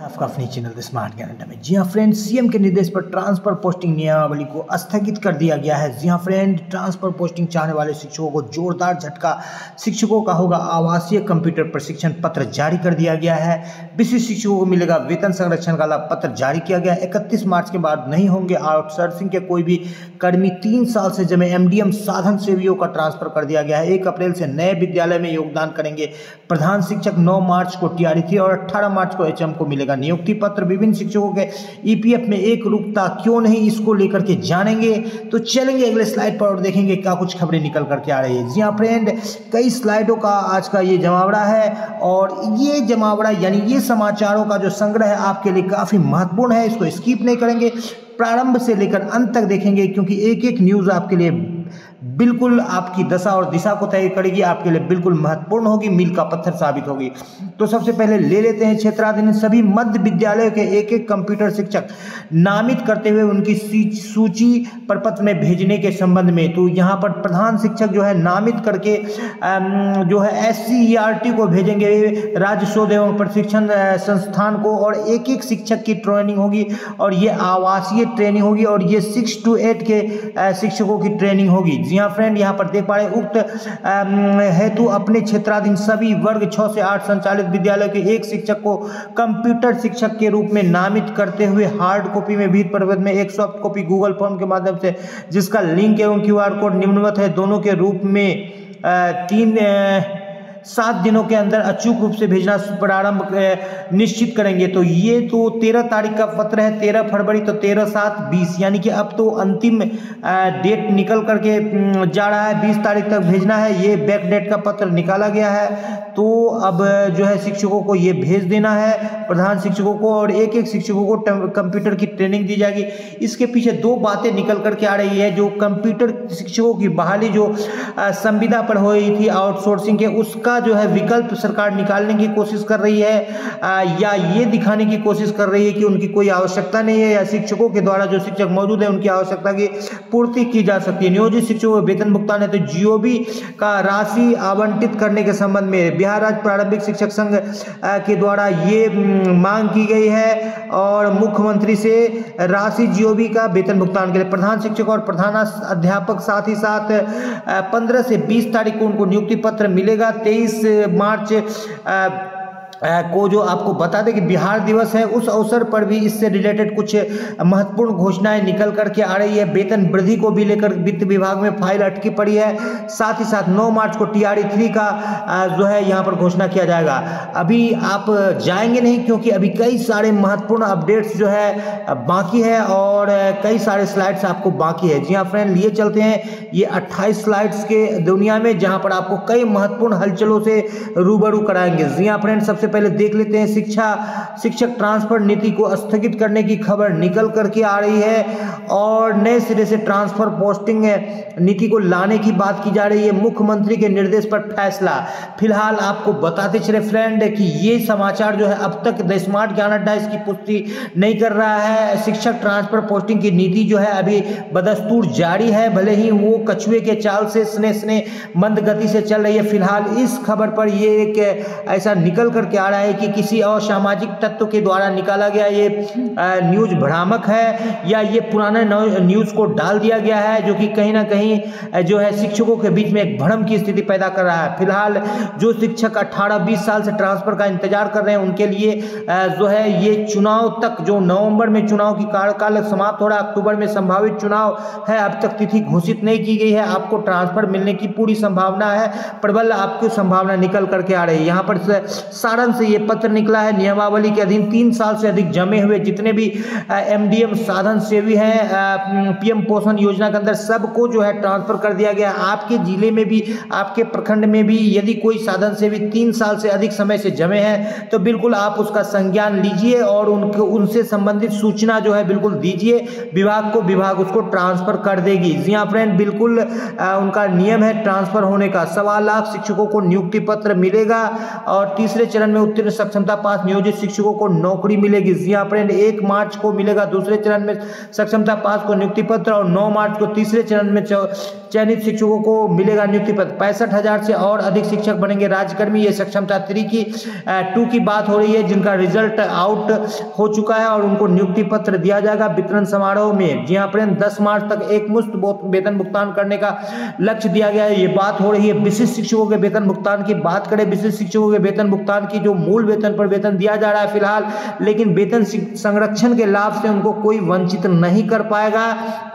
आपका अपने channel the smart ज्ञान अड्डा में। जी हाँ फ्रेंड, सीएम के निर्देश पर ट्रांसफर पोस्टिंग नियमावली को स्थगित कर दिया गया है। जी हाँ फ्रेंड, ट्रांसफर पोस्टिंग चाहने वाले शिक्षकों को जोरदार झटका। शिक्षकों का होगा आवासीय कंप्यूटर प्रशिक्षण पत्र जारी कर दिया गया है। विशिष्ट शिक्षकों को मिलेगा वेतन संरक्षण का लाभ, पत्र जारी किया गया। 31 मार्च के बाद नहीं होंगे आउटसोर्सिंग के कोई भी कर्मी। 3 साल से जमे एमडीएम साधन सेवियों का ट्रांसफर कर दिया गया है। 1 अप्रैल से नए विद्यालय में योगदान करेंगे प्रधान शिक्षक। 9 मार्च को टीआरई थी और 18 मार्च को एचएम को मिलेगा नियुक्ति पत्र। विभिन्न शिक्षकों के ईपीएफ में एक रुकता क्यों नहीं, इसको लेकर के जानेंगे। तो चलेंगे अगले स्लाइड पर और देखेंगे क्या कुछ खबरें निकल करके आ रही है। जी हाँ फ्रेंड, कई स्लाइडों का आज का ये जमावड़ा है और ये जमावड़ा यानी ये समाचारों का जो संग्रह है आपके लिए काफी महत्वपूर्ण है। इसको स्किप नहीं करेंगे, प्रारंभ से लेकर अंत तक देखेंगे, क्योंकि एक एक न्यूज आपके लिए बिल्कुल आपकी दशा और दिशा को तय करेगी, आपके लिए बिल्कुल महत्वपूर्ण होगी, मील का पत्थर साबित होगी। तो सबसे पहले ले लेते हैं क्षेत्राधीन सभी मध्य विद्यालयों के एक एक कंप्यूटर शिक्षक नामित करते हुए उनकी सूची प्रपत्र में भेजने के संबंध में। तो यहाँ पर प्रधान शिक्षक जो है नामित करके जो है SCERT को भेजेंगे, राज्य शोध एवं प्रशिक्षण संस्थान को, और एक एक शिक्षक की ट्रेनिंग होगी और ये आवासीय ट्रेनिंग होगी और ये 6 to 8 के शिक्षकों की ट्रेनिंग होगी। जी हाँ फ्रेंड, यहाँ पर देख पा रहे उक्त हेतु अपने क्षेत्राधीन सभी वर्ग 6 से 8 संचालित विद्यालय के एक शिक्षक को कंप्यूटर शिक्षक के रूप में नामित करते हुए हार्ड कॉपी में विहित प्रबंध में एक सॉफ्ट कॉपी गूगल फॉर्म के माध्यम से, जिसका लिंक एवं QR कोड निम्नवत है, दोनों के रूप में 7 दिनों के अंदर अचूक रूप से भेजना प्रारंभ निश्चित करेंगे। तो ये तो 13 तारीख का पत्र है, 13 फरवरी, तो 13/7/20, यानी कि अब तो अंतिम डेट निकल करके जा रहा है। 20 तारीख तक भेजना है, ये बैक डेट का पत्र निकाला गया है। तो अब जो है शिक्षकों को ये भेज देना है, प्रधान शिक्षकों को, और एक एक शिक्षकों को कंप्यूटर की ट्रेनिंग दी जाएगी। इसके पीछे 2 बातें निकल करके आ रही है। जो कंप्यूटर शिक्षकों की बहाली जो संविदा पर हो रही थी आउटसोर्सिंग के, उसका जो है विकल्प सरकार निकालने की कोशिश कर रही है, या ये दिखाने की कोशिश कर रही है कि उनकी कोई आवश्यकता नहीं है, या शिक्षकों के द्वारा जो शिक्षक मौजूद है उनकी आवश्यकता की पूर्ति की जा सकती है। नियोजित शिक्षकों को वेतन भुगतान है तो जीओबी का राशि आवंटित करने के संबंध में बिहार राज्य प्रारंभिक शिक्षक संघ के द्वारा ये मांग की गई है और मुख्यमंत्री से राशि जीओबी का वेतन भुगतान के लिए प्रधान शिक्षक और प्रधान अध्यापक साथ ही साथ 15 से 20 तारीख को उनको नियुक्ति पत्र मिलेगा। 23 मार्च को जो आपको बता दें कि बिहार दिवस है, उस अवसर पर भी इससे रिलेटेड कुछ महत्वपूर्ण घोषणाएं निकल करके आ रही है। वेतन वृद्धि को भी लेकर वित्त विभाग में फाइल अटकी पड़ी है। साथ ही साथ 9 मार्च को टीआरई 3 का जो है यहाँ पर घोषणा किया जाएगा। अभी आप जाएंगे नहीं, क्योंकि अभी कई सारे महत्वपूर्ण अपडेट्स जो है बाकी है और कई सारे स्लाइड्स आपको बाकी है। जी हाँ फ्रेंड, लिए चलते हैं ये 28 स्लाइड्स के दुनिया में, जहाँ पर आपको कई महत्वपूर्ण हलचलों से रूबरू कराएंगे। जी हाँ फ्रेंड, सबसे पहले देख लेते हैं शिक्षक ट्रांसफर नीति को स्थगित करने की खबर निकल करके आ रही है और नए सिरे से ट्रांसफर पोस्टिंग नीति को लाने की बात की जा रही है। मुख्यमंत्री के निर्देश पर फैसला। फिलहाल आपको बताते चले फ्रेंड कि ये समाचार जो है अब तक द स्मार्ट ज्ञान अड्डा इसकी पुष्टि नहीं कर रहा है। शिक्षक ट्रांसफर पोस्टिंग की नीति जो है अभी बदस्तूर जारी है, भले ही वो कछुए के चाल से स्ने मंद गति से चल रही है। फिलहाल इस खबर पर ये एक ऐसा निकल करके आ रहा है कि किसी असामाजिक तत्व के द्वारा निकाला गया ये न्यूज भ्रामक है, या ये पुराने न्यूज को डाल दिया गया है, जो कि कहीं ना कहीं जो है शिक्षकों के बीच में एक भ्रम की स्थिति पैदा कर रहा है। फिलहाल जो शिक्षक 18-20 साल से ट्रांसफर का इंतजार कर रहे हैं उनके लिए जो है ये चुनाव तक, जो नवंबर में चुनाव की कार्यकाल समाप्त हो रहा है, अक्टूबर में संभावित चुनाव है, अब तक तिथि घोषित नहीं की गई है। आपको ट्रांसफर मिलने की पूरी संभावना है, प्रबल आपकी संभावना निकल करके आ रही है। यहाँ पर सारण से ये पत्र निकला है। नियमावली के अधीन 3 साल से अधिक जमे हुए जितने भी एमडीएम साधन सेवी हैं पीएम पोषण योजना के अंदर, सबको जो है ट्रांसफर कर दिया गया। आपके जिले में भी, आपके प्रखंड में भी यदि कोई साधन सेवी 3 साल से अधिक समय से जमे हैं तो बिल्कुल आप उसका संज्ञान लीजिए और उनसे संबंधित सूचना जो है बिल्कुल दीजिए विभाग को, विभाग उसको ट्रांसफर कर देगी। जी हाँ फ्रेंड, बिल्कुल उनका नियम है ट्रांसफर होने का। 1.25 लाख शिक्षकों को नियुक्ति पत्र मिलेगा और तीसरे चरण चरण में उत्तीर्ण सक्षमता पास नियोजित शिक्षकों को नौकरी मिलेगी। जी हाँ फ्रेंड, 1 मार्च को मिलेगा दूसरे चरण में सक्षमता पास को नियुक्ति पत्र, और 9 मार्च को तीसरे चरण में चयनित शिक्षकों को मिलेगा नियुक्ति पत्र। 65,000 से और अधिक शिक्षक बनेंगे राज्यकर्मी। ये सक्षमता 2 की बात हो रही है, जिनका रिजल्ट आउट हो चुका है और उनको नियुक्ति पत्र दिया जाएगा वितरण समारोह में। जी हाँ फ्रेंड, 10 मार्च तक एकमुश्त वेतन भुगतान करने का लक्ष्य दिया गया है। ये बात हो रही है विशिष्ट शिक्षकों के वेतन भुगतान की। बात करें विशिष्ट शिक्षकों के वेतन भुगतान की, जो मूल वेतन पर वेतन दिया जा रहा है फिलहाल, लेकिन वेतन संरक्षण के लाभ से उनको कोई वंचित नहीं कर पाएगा,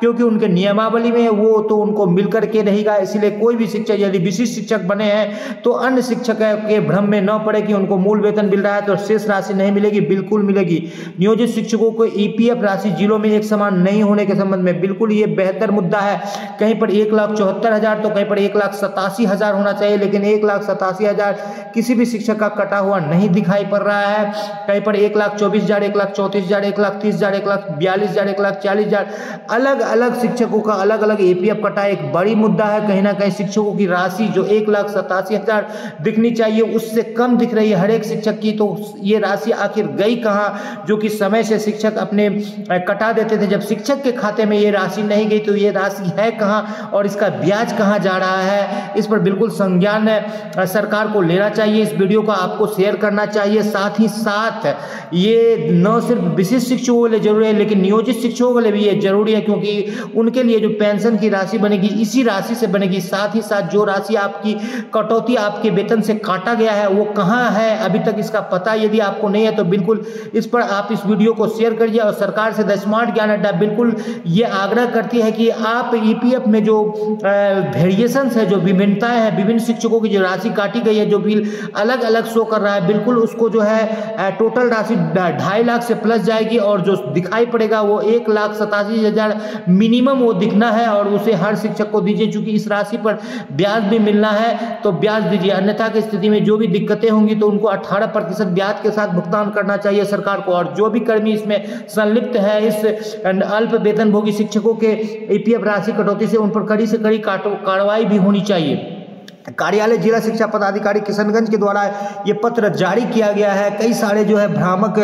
क्योंकि उनके नियमावली में वो तो उनको मिलकर के रहेगा। इसलिए कोई भी शिक्षक यदि विशिष्ट शिक्षक बने हैं तो अन्य शिक्षक के भ्रम में न पड़े कि उनको मूल वेतन मिल रहा है तो शेष राशि नहीं मिलेगी, बिल्कुल मिलेगी। नियोजित शिक्षकों को ईपीएफ राशि जिलों में एक समान नहीं होने के संबंध में बिल्कुल ये बेहतर मुद्दा है। कहीं पर 1,74,000 तो कहीं पर 1,87,000 होना चाहिए, लेकिन 1,87,000 किसी भी शिक्षक का कटा हुआ नहीं दिखाई पड़ रहा है। कहीं पर 1,24,000, 1,34,000, 1,30,000, 1,42,000, 1,40,000 अलग अलग शिक्षकों का अलग अलग ईपीएफ कटा एक बड़ी मुद्दा है। कहीं ना कहीं शिक्षकों की राशि जो 1,87,000 दिखनी चाहिए उससे कम दिख रही है हर एक शिक्षक की। तो ये राशि आखिर गई कहाँ, जो कि समय से शिक्षक अपने कटा देते थे। जब शिक्षक के खाते में ये राशि नहीं गई तो ये राशि है कहाँ और इसका ब्याज कहाँ जा रहा है, इस पर बिल्कुल संज्ञान सरकार को लेना चाहिए। इस वीडियो को आपको शेयर करना चाहिए। साथ ही साथ ये न सिर्फ विशिष्ट शिक्षकों के लिए जरूरी है, लेकिन नियोजित शिक्षकों के लिए भी ये जरूरी है, क्योंकि उनके लिए जो पेंशन की राशि बनेगी इसी राशि से बनेगी। साथ ही साथ जो राशि आपकी कटौती आपके वेतन से काटा गया है वो कहाँ है, अभी तक इसका पता यदि आपको नहीं है तो बिल्कुल इस पर आप इस वीडियो को शेयर करिए। और सरकार से द स्मार्ट ज्ञान अड्डा बिल्कुल ये आग्रह करती है कि आप ईपीएफ में जो वेरिएशंस है, जो विभिन्नताएं हैं, विभिन्न शिक्षकों की जो राशि काटी गई है, जो बिल अलग अलग शो कर रहा है, बिल्कुल उसको जो है टोटल राशि 2.5 लाख से प्लस जाएगी और जो दिखाई पड़ेगा वो 1,87,000 मिनिमम वो दिखना है और उसे हर शिक्षक को दीजिए। चूंकि इस राशि पर ब्याज भी मिलना है तो ब्याज दीजिए, अन्यथा की स्थिति में जो भी दिक्कतें होंगी तो उनको 18% ब्याज के साथ भुगतान करना चाहिए सरकार को। और जो भी कर्मी इसमें संलिप्त है इस अल्प वेतनभोगी शिक्षकों के ईपीएफ राशि कटौती से, उन पर कड़ी से कड़ी कार्रवाई भी होनी चाहिए। कार्यालय जिला शिक्षा पदाधिकारी किशनगंज के द्वारा ये पत्र जारी किया गया है। कई सारे जो है भ्रामक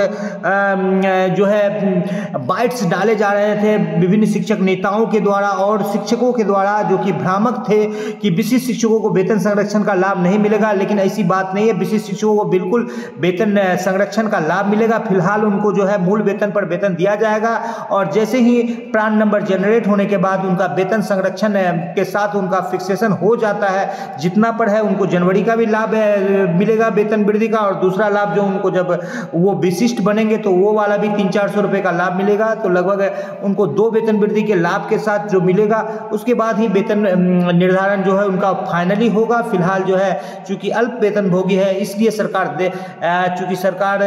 जो है बाइट्स डाले जा रहे थे विभिन्न शिक्षक नेताओं के द्वारा और शिक्षकों के द्वारा, जो कि भ्रामक थे कि विशिष्ट शिक्षकों को वेतन संरक्षण का लाभ नहीं मिलेगा, लेकिन ऐसी बात नहीं है। विशिष्ट शिक्षकों को बिल्कुल वेतन संरक्षण का लाभ मिलेगा। फिलहाल उनको जो है मूल वेतन पर वेतन दिया जाएगा और जैसे ही प्रान नंबर जनरेट होने के बाद उनका वेतन संरक्षण के साथ उनका फिक्सेशन हो जाता है, जितना पर है उनको जनवरी का भी लाभ मिलेगा वेतन वृद्धि का, और दूसरा लाभ जो उनको जब वो विशिष्ट बनेंगे तो वो वाला भी 300-400 रुपए का लाभ मिलेगा। तो लगभग उनको 2 वेतन वृद्धि के लाभ के साथ जो मिलेगा उसके बाद ही वेतन निर्धारण जो है उनका फाइनली होगा। फिलहाल जो है चूंकि अल्प वेतन भोगी है इसलिए चूंकि सरकार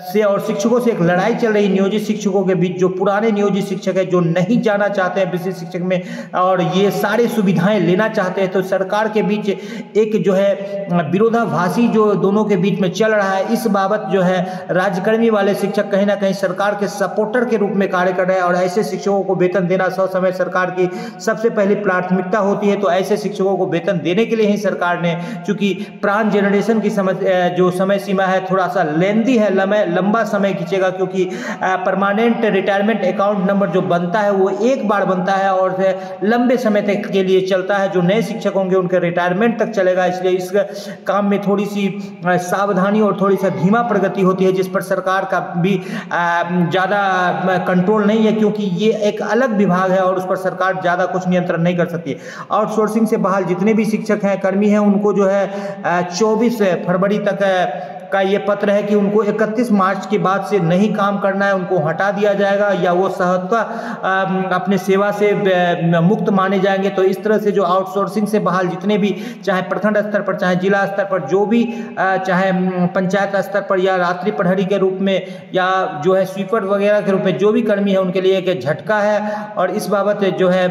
से और शिक्षकों से एक लड़ाई चल रही नियोजित शिक्षकों के बीच। जो पुराने नियोजित शिक्षक है जो नहीं जाना चाहते हैं विशिष्ट शिक्षक में और ये सारी सुविधाएं लेना चाहते हैं, तो सरकार के बीच एक जो है विरोधाभासी जो दोनों के बीच में चल रहा है। इस बाबत जो है राज्यकर्मी वाले शिक्षक कहीं ना कहीं सरकार के सपोर्टर के रूप में कार्य कर रहे हैं और ऐसे शिक्षकों को वेतन देना समय सरकार की सबसे पहली प्राथमिकता होती है। तो ऐसे शिक्षकों को वेतन देने के लिए ही सरकार ने, चूंकि प्राण जनरेशन की जो समय सीमा है थोड़ा सा लेंदी है, लंबा समय खींचेगा, क्योंकि परमानेंट रिटायरमेंट अकाउंट नंबर जो बनता है वो एक बार बनता है और लंबे समय तक के लिए चलता है। जो नए शिक्षक होंगे उनके रिटायरमेंट तक चलेगा, इसलिए इस काम में थोड़ी सी सावधानी और थोड़ी सी धीमा प्रगति होती है, जिस पर सरकार का भी ज़्यादा कंट्रोल नहीं है, क्योंकि ये एक अलग विभाग है और उस पर सरकार ज़्यादा कुछ नियंत्रण नहीं कर सकती। आउटसोर्सिंग से बहाल जितने भी शिक्षक हैं, कर्मी हैं, उनको जो है 24 फरवरी तक का ये पत्र है कि उनको 31 मार्च के बाद से नहीं काम करना है, उनको हटा दिया जाएगा या वो सहत्वा अपने सेवा से मुक्त माने जाएंगे। तो इस तरह से जो आउटसोर्सिंग से बहाल जितने भी, चाहे प्रखंड स्तर पर, चाहे जिला स्तर पर, जो भी चाहे पंचायत स्तर पर या रात्रि प्रहरी के रूप में या जो है स्वीपर वगैरह के रूप में जो भी कर्मी है उनके लिए एक झटका है। और इस बाबत जो है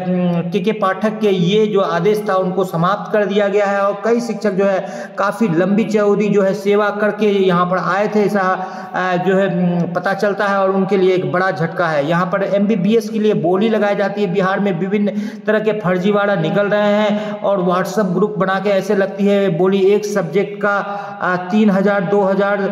के पाठक के ये जो आदेश था उनको समाप्त कर दिया गया है और कई शिक्षक जो है काफ़ी लंबी चौड़ी जो है सेवा करके के यहाँ पर आए थे, ऐसा जो है पता चलता है और उनके लिए एक बड़ा झटका है। यहाँ पर MBBS के लिए बोली लगाई जाती है। बिहार में विभिन्न तरह के फर्जीवाड़ा निकल रहे हैं और व्हाट्सएप ग्रुप बना के ऐसे लगती है बोली, एक सब्जेक्ट का 3,000, 2,000,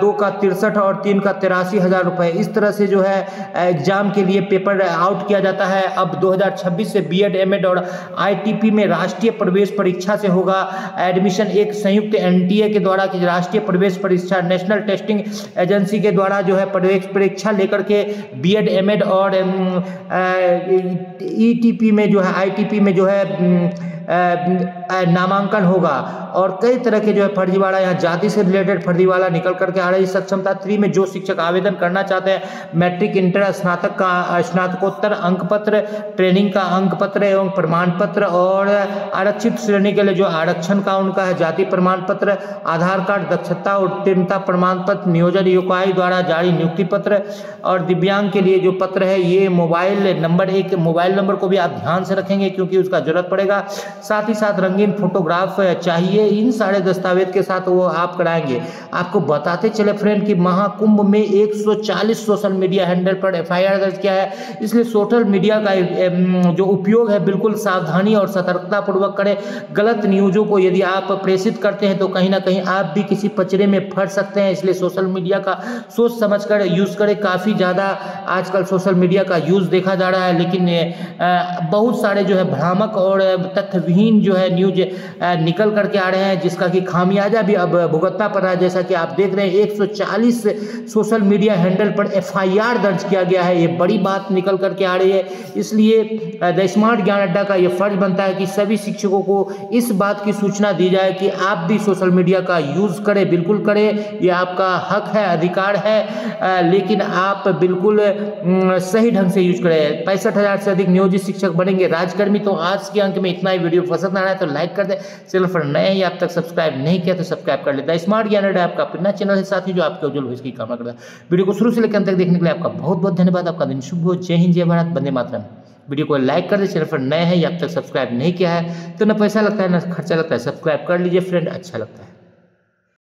2 का 63 और 3 का 83,000 रुपये, इस तरह से जो है एग्जाम के लिए पेपर आउट किया जाता है। अब 2026 से BEd MAd और ITP में राष्ट्रीय प्रवेश परीक्षा से होगा एडमिशन। एक संयुक्त NTA के द्वारा की राष्ट्रीय प्रवेश परीक्षा, नेशनल टेस्टिंग एजेंसी के द्वारा जो है प्रवेश परीक्षा लेकर के BEd MAd और ETP में जो है ITP में जो है नामांकन होगा। और कई तरह के जो है फर्जीवाड़ा, यहाँ जाति से रिलेटेड फर्जीवाड़ा निकल करके आ रही है। सक्षमता 3 में जो शिक्षक आवेदन करना चाहते हैं, मैट्रिक, इंटर, स्नातक का स्नातकोत्तर अंक पत्र, ट्रेनिंग का अंक पत्र एवं प्रमाण पत्र, और आरक्षित श्रेणी के लिए जो आरक्षण का उनका है जाति प्रमाण पत्र, आधार कार्ड, दक्षता उत्तीर्णता प्रमाण पत्र, नियोजन इकाई द्वारा जारी नियुक्ति पत्र, और दिव्यांग के लिए जो पत्र है ये मोबाइल नंबर, एक मोबाइल नंबर को भी आप ध्यान से रखेंगे क्योंकि उसका जरूरत पड़ेगा। साथ ही साथ रंगीन फोटोग्राफ चाहिए। इन सारे दस्तावेज के साथ वो आप कराएंगे। आपको बताते चले फ्रेंड कि महाकुंभ में 140 सोशल मीडिया हैंडल पर FIR दर्ज किया है। इसलिए सोशल मीडिया का जो उपयोग है बिल्कुल सावधानी और सतर्कता पूर्वक करें। गलत न्यूज़ों को यदि आप प्रेषित करते हैं तो कहीं ना कहीं आप भी किसी पचड़े में फंस सकते हैं। इसलिए सोशल मीडिया का सोच समझ कर यूज़ करें। काफ़ी ज़्यादा आजकल सोशल मीडिया का यूज़ देखा जा रहा है, लेकिन बहुत सारे जो है भ्रामक और तथ्यहीन जो है न्यूज निकल करके आ रहे हैं, जिसका कि खामियाजा भी अब भुगतना पड़ रहा है। जैसा कि आप देख रहे हैं 140 सोशल मीडिया हैंडल पर FIR दर्ज किया गया है। ये बड़ी बात निकल करके आ रही है। इसलिए द स्मार्ट ज्ञान अड्डा का ये फर्ज बनता है कि सभी शिक्षकों को इस बात की सूचना दी जाए कि आप भी सोशल मीडिया का यूज़ करें, बिल्कुल करें। ये आपका हक है, अधिकार है, लेकिन आप बिल्कुल सही ढंग से यूज करें। 65,000 से अधिक नियोजित शिक्षक बनेंगे राज्यकर्मी। तो आज के अंक में इतना ही। वीडियो पसंद आ रहा है तो लाइक कर दे। चैनल पर नए हैं, आप तक सब्सक्राइब नहीं किया तो सब्सक्राइब कर लेता है। स्मार्ट ज्ञान अड्डा आपका अपना चैनल है साथी, जो आपके उज्जवल भविष्य की कामना करता है। वीडियो को शुरू से लेकर अंत तक देखने के लिए आपका बहुत बहुत धन्यवाद। आपका दिन शुभ हो। जय हिंद, जय भारत, वंदे मातरम। वीडियो को लाइक कर दे। चैनल पर नए हैं या अब तक सब्सक्राइब नहीं किया है तो ना पैसा लगता है ना खर्चा लगता है, सब्सक्राइब कर लीजिए फ्रेंड, अच्छा लगता है।